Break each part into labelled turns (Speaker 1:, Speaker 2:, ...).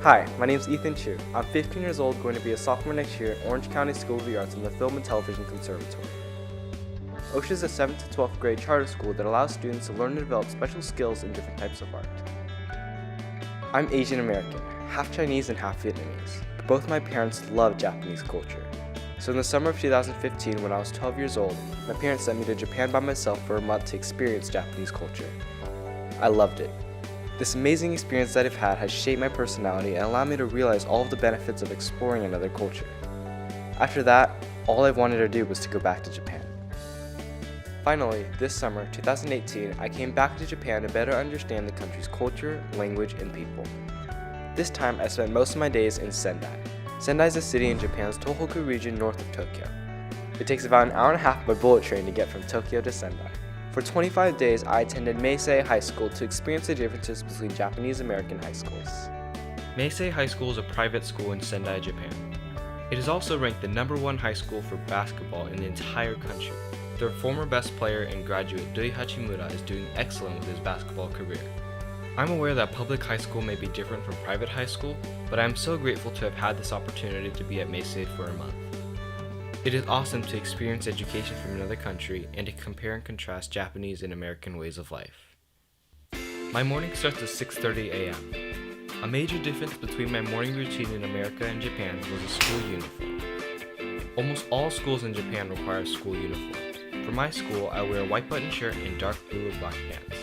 Speaker 1: Hi, my name is Ethan Chu. I'm 15 years old, going to be a sophomore next year at Orange County School of the Arts in the Film and Television Conservatory. OSHA is a 7th to 12th grade charter school that allows students to learn and develop special skills in different types of art. I'm Asian American, half Chinese and half Vietnamese. Both my parents love Japanese culture. So in the summer of 2015, when I was 12 years old, my parents sent me to Japan by myself for a month to experience Japanese culture. I loved it. This amazing experience that I've had has shaped my personality and allowed me to realize all of the benefits of exploring another culture. After that, all I wanted to do was to go back to Japan. Finally, this summer, 2018, I came back to Japan to better understand the country's culture, language, and people. This time, I spent most of my days in Sendai. Sendai is a city in Japan's Tohoku region north of Tokyo. It takes about an hour and a half by bullet train to get from Tokyo to Sendai. For 25 days, I attended Meisei High School to experience the differences between Japanese American high schools.
Speaker 2: Meisei High School is a private school in Sendai, Japan. It is also ranked the #1 high school for basketball in the entire country. Their former best player and graduate Doi Hachimura is doing excellent with his basketball career. I'm aware that public high school may be different from private high school, but I am so grateful to have had this opportunity to be at Meisei for a month. It is awesome to experience education from another country and to compare and contrast Japanese and American ways of life. My morning starts at 6:30 a.m. A major difference between my morning routine in America and Japan was a school uniform. Almost all schools in Japan require school uniforms. For my school, I wear a white button shirt and dark blue with black pants.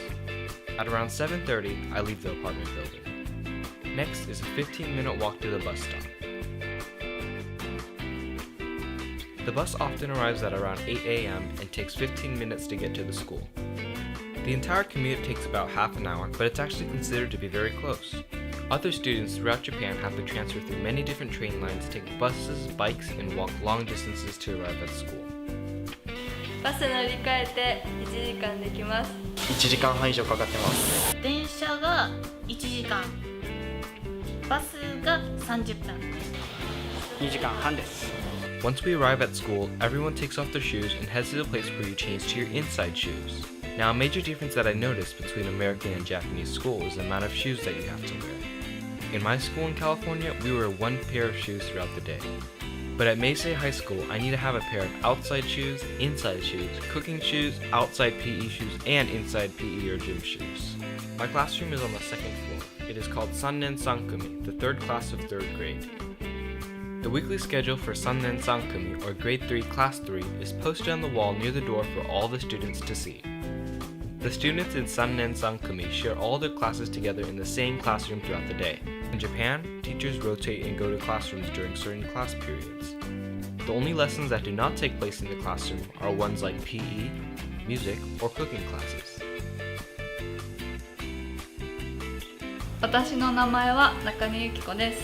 Speaker 2: At around 7:30, I leave the apartment building. Next is a 15-minute walk to the bus stop. The bus often arrives at around 8 a.m. and takes 15 minutes to get to the school. The entire commute takes about half an hour, but it's actually considered to be very close. Other students throughout Japan have to transfer through many different train lines, take buses, bikes, and walk long distances to arrive at school.
Speaker 3: バス乗り換えて1時間できます。
Speaker 4: 1時間半以上かかってます。
Speaker 5: 電車が1時間、バスが30分。
Speaker 4: 2時間半です。
Speaker 2: Once we arrive at school, everyone takes off their shoes and heads to the place where you change to your inside shoes. Now, a major difference that I noticed between American and Japanese school is the amount of shoes that you have to wear. In my school in California, we wear one pair of shoes throughout the day. But at Meisei High School, I need to have a pair of outside shoes, inside shoes, cooking shoes, outside PE shoes, and inside PE or gym shoes. My classroom is on the second floor. It is called Sannen Sankumi, the third class of third grade. The weekly schedule for Sannen Sankumi, or Grade 3 Class 3, is posted on the wall near the door for all the students to see. The students in Sannen Sankumi share all their classes together in the same classroom throughout the day. In Japan, teachers rotate and go to classrooms during certain class periods. The only lessons that do not take place in the classroom are ones like PE, music, or cooking classes.
Speaker 3: 私の名前は中根由紀子です。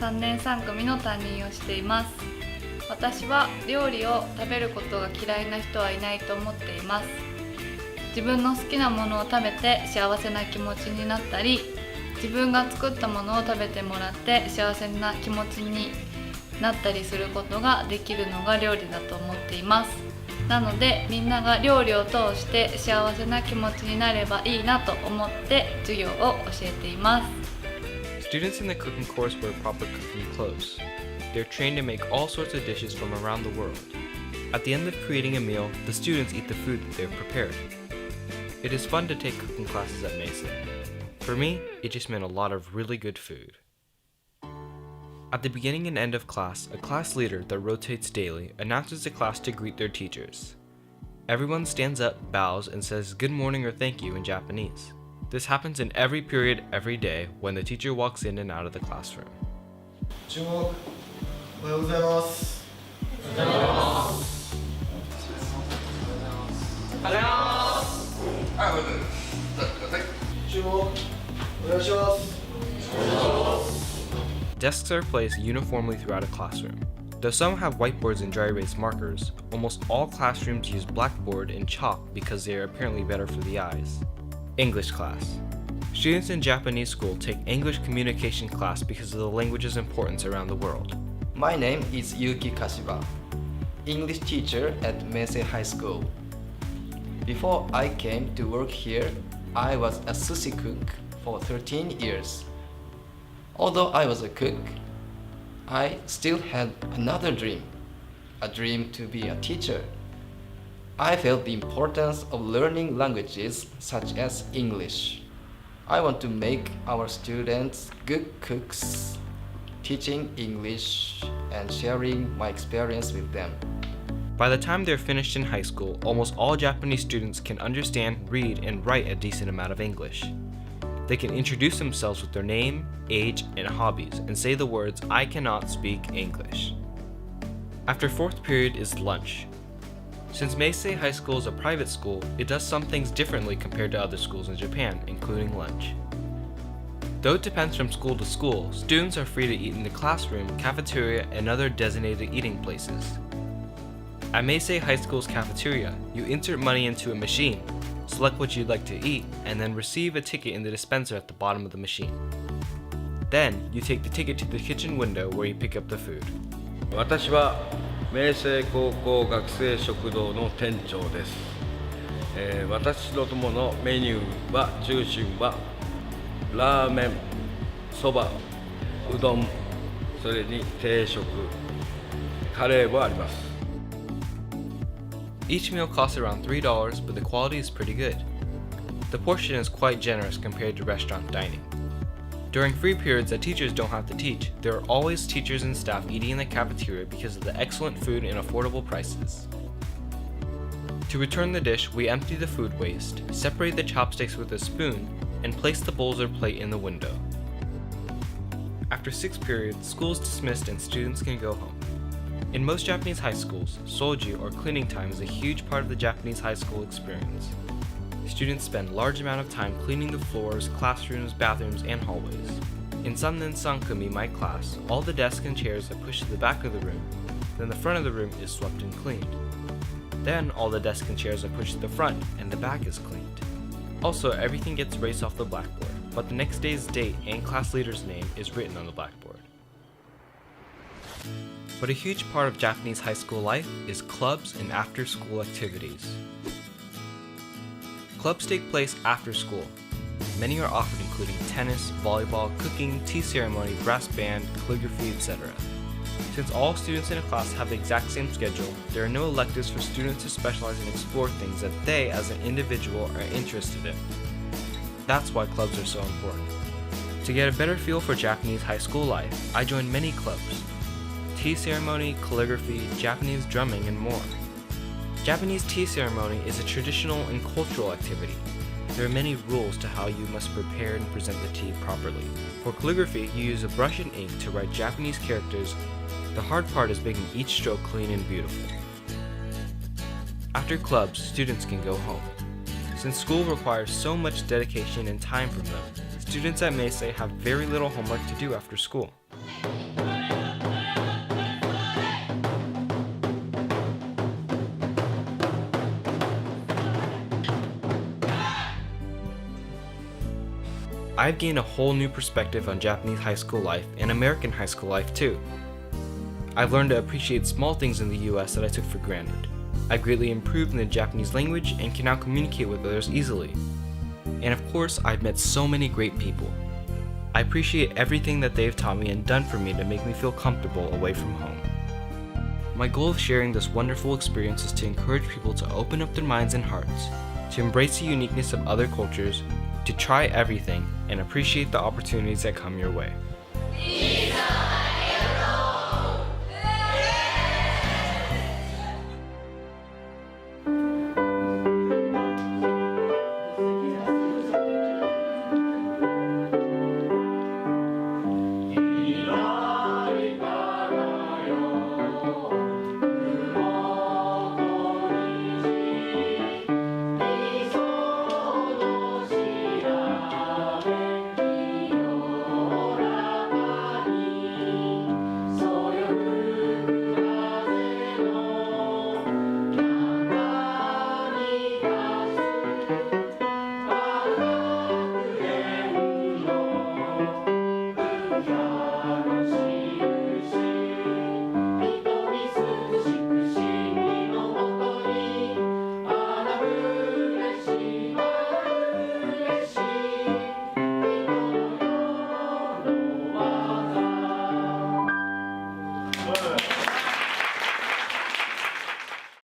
Speaker 3: 3年3組の担任をしています。私は料理を食べることが嫌いな人はいないと思っています。自分の好きなものを食べて幸せな気持ちになったり、自分が作ったものを食べてもらって幸せな気持ちになったりすることができるのが料理だと思っています。なのでみんなが料理を通して幸せな気持ちになればいいなと思って授業を教えています。
Speaker 2: Students in the cooking course wear proper cooking clothes. They're trained to make all sorts of dishes from around the world. At the end of creating a meal, the students eat the food that they've prepared. It is fun to take cooking classes at Meisei. For me, it just meant a lot of really good food. At the beginning and end of class, a class leader that rotates daily announces the class to greet their teachers. Everyone stands up, bows, and says good morning or thank you in Japanese. This happens in every period every day when the teacher walks in and out of the classroom.
Speaker 6: 注目おはようございます。おはようございます。おはようございます。注目お願いします。
Speaker 2: Desks are placed uniformly throughout a classroom. Though some have whiteboards and dry erase markers, almost all classrooms use blackboard and chalk because they are apparently better for the eyes. English class. Students in Japanese school take English communication class because of the language's importance around the world.
Speaker 7: My name is Yuki Kashiba, English teacher at Meisei High School. Before I came to work here, I was a sushi cook for 13 years. Although I was a cook, I still had another dream, a dream to be a teacher. I felt the importance of learning languages such as English. I want to make our students good cooks, teaching English and sharing my experience with them.
Speaker 2: By the time they're finished in high school, almost all Japanese students can understand, read, and write a decent amount of English. They can introduce themselves with their name, age, and hobbies, and say the words, "I cannot speak English." After fourth period is lunch. Since Meisei High School is a private school, it does some things differently compared to other schools in Japan, including lunch. Though it depends from school to school, students are free to eat in the classroom, cafeteria, and other designated eating places. At Meisei High School's cafeteria, you insert money into a machine, select what you'd like to eat, and then receive a ticket in the dispenser at the bottom of the machine. Then, you take the ticket to the kitchen window where you pick up the food.
Speaker 8: 私は明成高校学生食堂の店長です。私どものメニューは中心はラーメン、そば、うどん、それに定食、カレーもあります。
Speaker 2: Each meal costs around $3, but the quality is pretty good. The portion is quite generous compared to restaurant dining. During free periods that teachers don't have to teach, there are always teachers and staff eating in the cafeteria because of the excellent food and affordable prices. To return the dish, we empty the food waste, separate the chopsticks with a spoon, and place the bowls or plate in the window. After 6 periods, school is dismissed and students can go home. In most Japanese high schools, soju or cleaning time is a huge part of the Japanese high school experience. Students spend a large amount of time cleaning the floors, classrooms, bathrooms, and hallways. In Sannen Sankumi, my class, all the desks and chairs are pushed to the back of the room, then the front of the room is swept and cleaned. Then all the desks and chairs are pushed to the front, and the back is cleaned. Also, everything gets erased off the blackboard, but the next day's date and class leader's name is written on the blackboard. But a huge part of Japanese high school life is clubs and after-school activities. Clubs take place after school. Many are offered including tennis, volleyball, cooking, tea ceremony, brass band, calligraphy, etc. Since all students in a class have the exact same schedule, there are no electives for students to specialize and explore things that they as an individual are interested in. That's why clubs are so important. To get a better feel for Japanese high school life, I joined many clubs. Tea ceremony, calligraphy, Japanese drumming, and more. Japanese tea ceremony is a traditional and cultural activity. There are many rules to how you must prepare and present the tea properly. For calligraphy, you use a brush and ink to write Japanese characters. The hard part is making each stroke clean and beautiful. After clubs, students can go home. Since school requires so much dedication and time from them, students at Meisei have very little homework to do after school. I've gained a whole new perspective on Japanese high school life and American high school life too. I've learned to appreciate small things in the US that I took for granted. I've greatly improved in the Japanese language and can now communicate with others easily. And of course, I've met so many great people. I appreciate everything that they've taught me and done for me to make me feel comfortable away from home. My goal of sharing this wonderful experience is to encourage people to open up their minds and hearts, to embrace the uniqueness of other cultures, to try everything, and appreciate the opportunities that come your way.